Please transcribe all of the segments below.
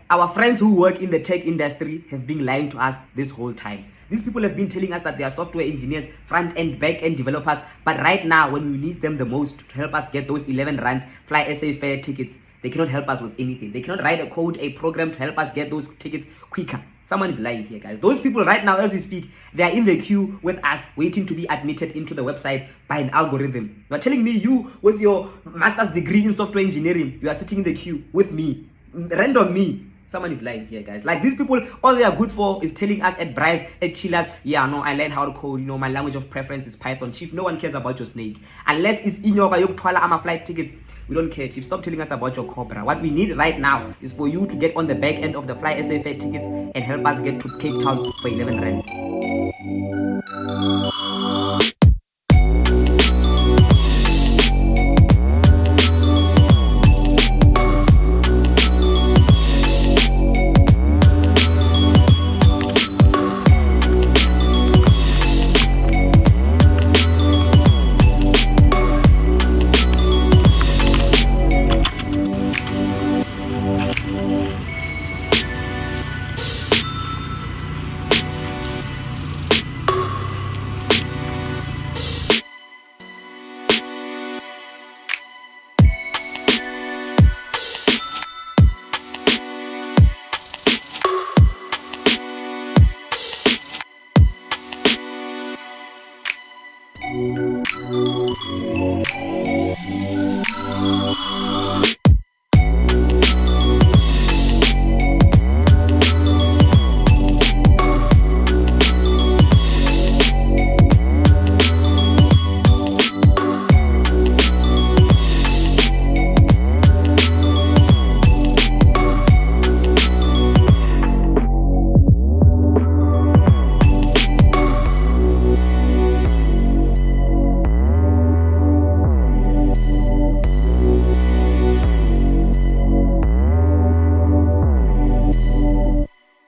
Our friends who work in the tech industry have been lying to us this whole time. These people have been telling us that they are software engineers, front-end, back-end developers, but right now when we need them the most to help us get those 11 Rand Fly SA Fair tickets, they cannot help us with anything. They cannot write a code, a program to help us get those tickets quicker. Someone is lying here, guys. Those people right now, as we speak, they are in the queue with us, waiting to be admitted into the website by an algorithm. You are telling me you, with your master's degree in software engineering, you are sitting in the queue with me, random me. Someone is lying here, guys. Like, these people, all they are good for is telling us at Bryce, at Chillers, yeah, no, I learned how to code, my language of preference is Python. Chief, no one cares about your snake. Unless it's in your ama flight tickets, we don't care, Chief. Stop telling us about your Cobra. What we need right now is for you to get on the back end of the Fly SA Fair tickets and help us get to Cape Town for 11 Rand.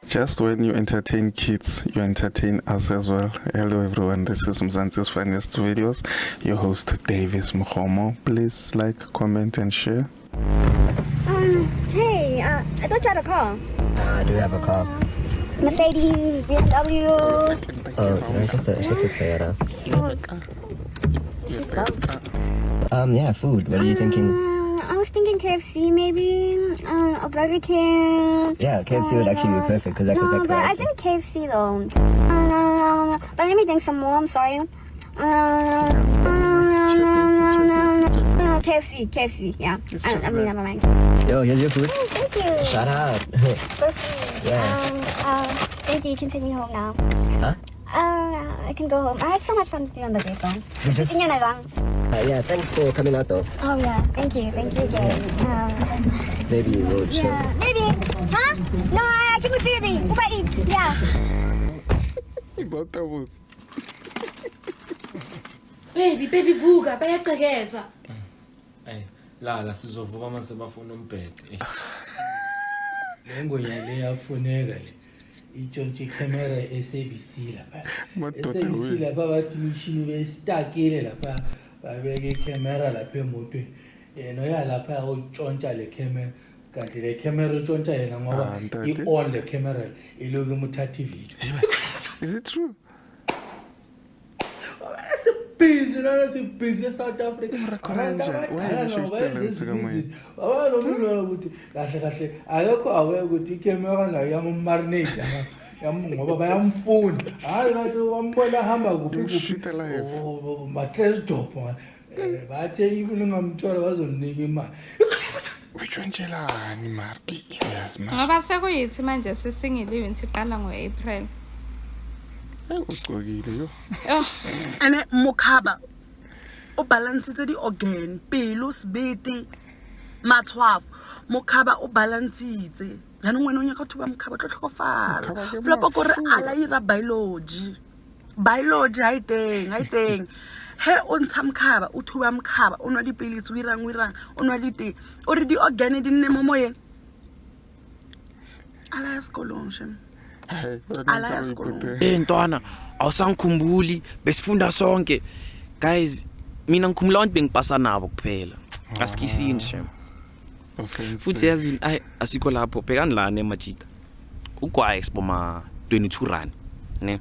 Just when you entertain kids, you entertain us as well. Hello everyone, this is Mzansi's Funniest Videos. Your host Davis Mkhomo. Please like, comment and share. Hey, I thought you had a car. Do you have a car? Mercedes, BMW. Oh, it's just a Toyota. You have a car? Yeah, food. What are you thinking? I was thinking KFC maybe, a Burger King. Yeah, KFC would actually be perfect because No, but I think KFC though. But let me think some more, I'm sorry. KFC, yeah. I mean, never mind. Yo, here's your food. Oh, thank you. Shout out. So sweet. Yeah. Thank you, you can take me home now. Huh? I can go home. I had so much fun with you on the date though. Just- Tingnan na lang. Yeah, thanks for coming out though. Oh yeah, thank you again. Maybe we'll chill. Yeah, maybe. Huh? No, I can see me. Uber Eats, yeah. Baby vuka bayacekeza. Lala sizovuka mase bafuna umbhede. Lengo yale yafuneka le. Itshontshe camera SABC lapha. SABC lapha bathi machine bestakile lapha babeke camera lapha emotweni. Yena uyalapha utshontsha le camera. Kanti le camera utshontsha yena ngoba i-on le camera iloku umthatha ivideo. Is it true? Busy, no, it's busy in South Africa. Akekho aware ukuthi ikemera ngayo yamumarinate ngoba bayamfunda. Hayi bathi wambona hamba kuphi matlesdop bathe ifuna ngamthola bazoninika imali. Uyontshelaani mara? Yes man. Ngoba sekuyithi manje sisingiliwe siqala ngo-April. Uqokile yo. Ene mokhaba o balancitse di organ pelo sebete matshwafo mokhaba o balancitse yana ngwana o nya ka thuba mokhaba tlo tlhokofala flopo gore ala ira biology ha iteng he o ntsha mokhaba o thuba mokhaba o nwa dipilisi o irang o nwa dite o re di organ di nne mo moyeng ala ya sekolong shem. Ntwana awusangikhumbuli besifunda sonke guys mina ngikhumula abantu bengipasa nabo kuphela asikisini shem futhi yazi asikho lapho bhekani lana eMajita ugwayi siboma 22 rand ne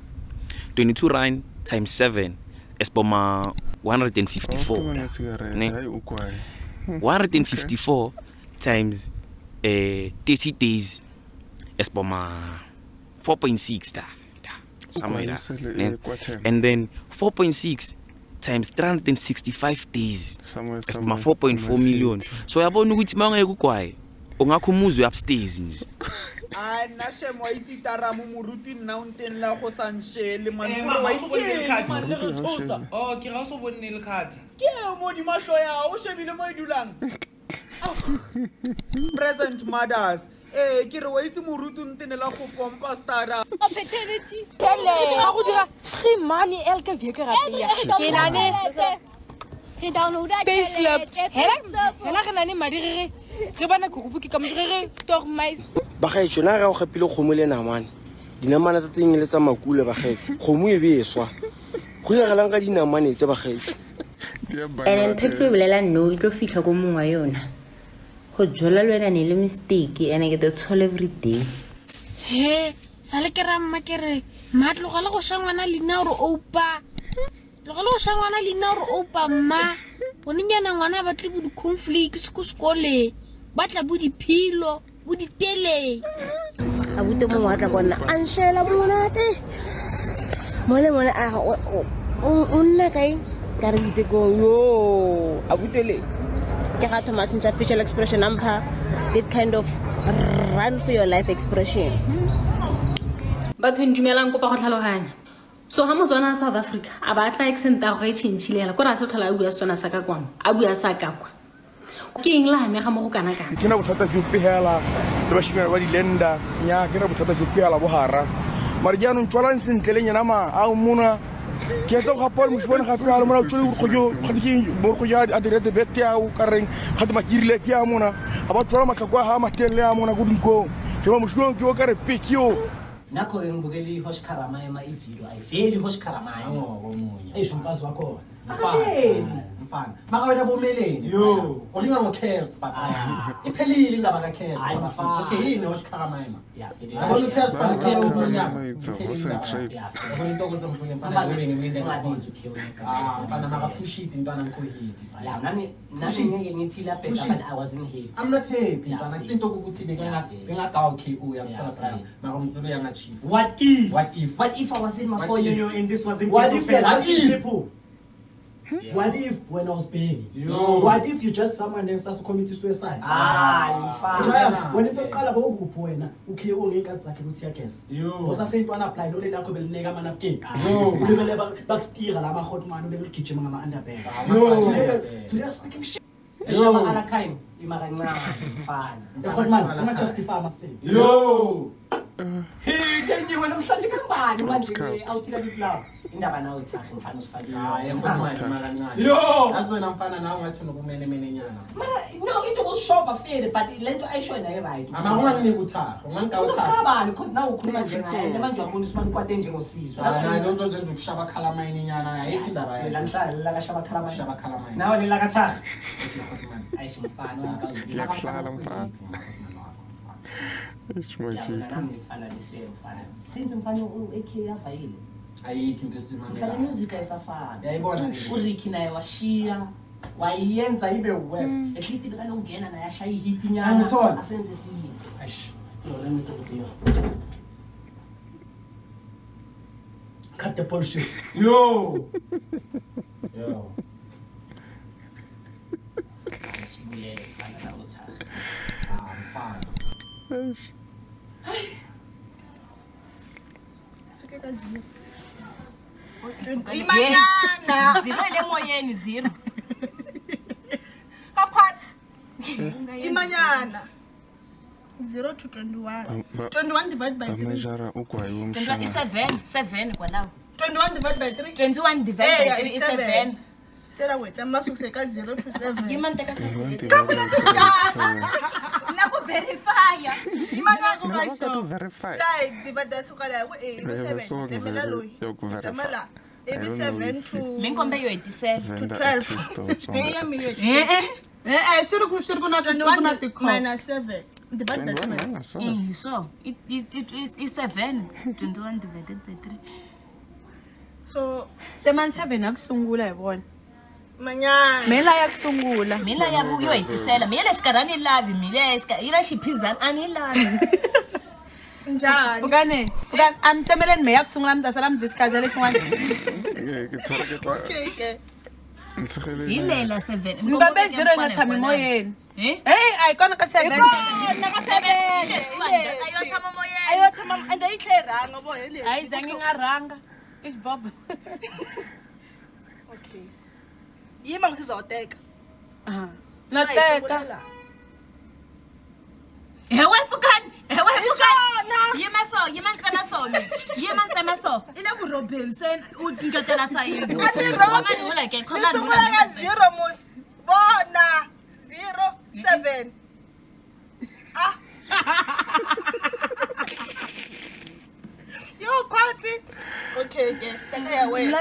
22 rand times 7 esiboma 154 ne 154 times 30 days esiboma 4.6 da somewhere there. And then 4.6 times 365 days esiboma 4.4 million. So yabona ukuthi mawungeke ugwayi ongakho umuzi upstairs nje. Ana shemo ititara mu muruti nna unteng la go sanshele man wa ipone khatha oh ke ga so bonne le khatha ke mo di mahlo ya o shebile mo idulang present mothers ke re wa itse muruti unteng la go pompa stara opportunity tele ga go dira free money elke week rapia ke nane ke download payslip hela ke nane madi re bana go buki ka mrere tor mais ba gaetsho na ga go gapile kgomo le namane dinamane tsa teng le tsa makule ba gaetsho kgomo e beswa go ya galang ka dinamane tse ba gaetsho ene ntse bolela no itlo fihla go mongwa yona go jola lwena ne le mistake ene ke tshole every day he sale ke ramma ke re matlo ga le go shangwana lina re opa lo ga le go shangwana lina re opa ma boninyana ngwana ba tle bo di conflict se ko skole ba tla bo di philo bo di tele abute mo wa tla bona anshela monate mole a unna kai ka re dite go yo abutele ke ga Thomas ntsha facial expression ampa that kind of run for your life expression batho ntumelang go pa go tlhaloganya so ha motswana South Africa a ba tla accent a go e changelela go ra se tlhola a bua setswana sa ka kwang a bua sa ka kwa ke eng la me ga mo go kana kana ke na bothata jo pehela le ba shimela ba dilenda nya ke na bothata jo pehela bo hara mare jaanong tswalang sentle le nyana ma a mona ke tlo ga pol mo bona ga pehela mona tswele go jo khadiki mo go ja a dire de bete ya o ka reng khadi makirile ke ya mona a ba tswala matlhako ha matelle ya mona go dinko ke ba moshiko ke o ka re pekio nakho ngibukeli hosh karama ema ivideo ayiveli hosh karama ngomunye esho mfazi wakho mfana maka wena bomeleni yo olinga ngokhezo iphelile indaba kaKhezo okay yini hosh karama ema yafeli uKhezo fanele unyama concentrate into kuzomfuna mfana ngibenge ngadizo ukhezo mfana maka push it intwana ngikohidi ya nami ngeke ngithi lapha but I wasn't happy I'm not happy mfana into ukuthi bengagawa KO yakuthola fana maka umzulu yanga chief what if I was in my 4 year and this wasn't people What if when I was baby? What if you just someone else has committed suicide? Mfana. When into qala go kuphi wena ukhe ongeka zakhe ukuthi yakes. Bosa sentwana apply lo le lakho belineka ama napkin. Ulibele bakstira la mahotman ubele gijima ngama underbag. Today speaking shit. Eshama ala khaim imara ncane mfana. Ehotman uma justify myself. Hey, then you wena mhlanje kangibani manje awuthila biplava. Indaba nawe uthakhe mfana usifakile mfana yo azibona mfana nawe ngathi unokumene nyana mara no into was shop affair but lento ayishona i right ama unganike uthakhe unganika uthakhe ukabani because nawe ukhuluma nje ngaye manje uyabona usifana kwate nje ngosizwe hayi don't zenza ukushaba khalamaini nyana ayikho indaba yakhe la kashaba khalamaini nawe nila kathakhe ayisho mfana ungakazi yakuhlala mfana ishimashita mfana lisemfana since mfana uEK yafayile ayikho into esimanga mfana music ayisafana yayibona uRicky naye washiya wayenza ibe worse at least bekalongena naye ashaya ihit nyana asenze sithi ayish lo nento kuyo cut the bullshit yo sibuye fana la utha fana eish suke kazi Imanyana zilele moyeni zero kakhwathi Imanyana 0 to 21 21 divided by 3 amajara ugwayi womshana 7 kwalawo 21 divided by 3 21 divided by 3 is 7 sela wethu amasukuse ka 0 to 7 imanteka naku verifya imanyana ku verify like divide suka la ku 7 zemela loyi zemela 7 to minkombe yo 87 to 12 yami yo swi ri ku na 21 minus 7 divided by 7 so it's 7 21 divided by 3 so se man 7 akusungula yibona manyana mela ya kusungula mina ya buyo yitisela mina leshikarani labi mina ila xiphizana ani labi njani Fukane amtemeleni me ya kusungula mntasala mdiscuss lexin'wana okay zilela 7 mbabe 0 nga tshami moyeni ayikona ka 7 ayo tshama ende yi tlheranga bo hele hayi zangi ngaranga isibaba okay yima ngizoteka nateka Hewe Fukane yima ntsema so ile ku robin sen u ngitela sayizo mama ni hola ke khona ni hola 0 mus bona 07 yo kwathi okay ke teka ya wena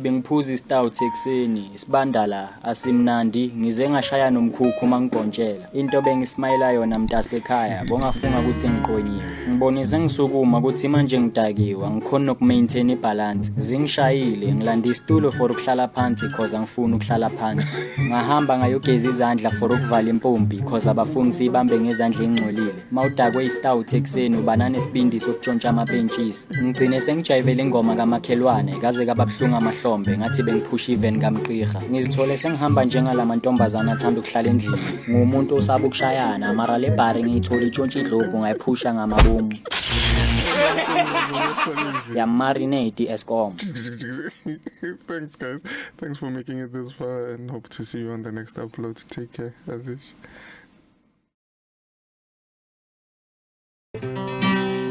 bengiphuza istout ekseni isibanda la asimnandi ngize ngashaya nomkhukhu mangigontshela into bengismayela yona mntasekhaya bongafunga ukuthi ngiqonyiwe ngibonise ngisukuma ukuthi manje ngidakiwe ngikhona ukumaintain ibalance zingishayile ngilanda isitulo for ukuhlala phansi because angifuni ukuhlala phansi ngahamba ngayogeza izandla for ukuvala impompi because abafuni sibambe ngezandla engcolile mawudakwe istout ekseni ubanana isibindi sokutshontsha amabhentshisi ngigcine sengijayivele ingoma kamakhelwane kaze kababhlungu amahlombe ngathi bengiphusha even kamqhiga ngizithole sengihamba njengalamantombazana athanda ukuhlala endlini ngumuntu osaba ukushayana mara le bar ngiyithola itshontsha idlobu ngayiphusha ngamabomu ya marinate Eskom. Thanks guys, thanks for making it this far and hope to see you on the next upload. Take care. Azish.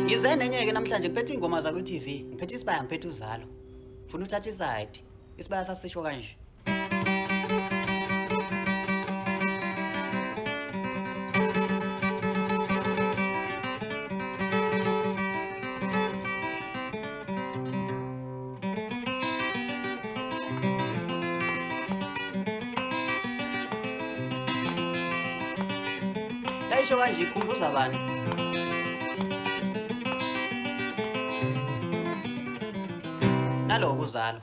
Ize nenye ke namhlanje ngiphethe ingoma za ku TV ngiphethe isibaya ngiphethe uzalo ufuna uthatha iside isibaya sasisho kanje Yayisho kanje ikhumbuza abantu nalo kuzalo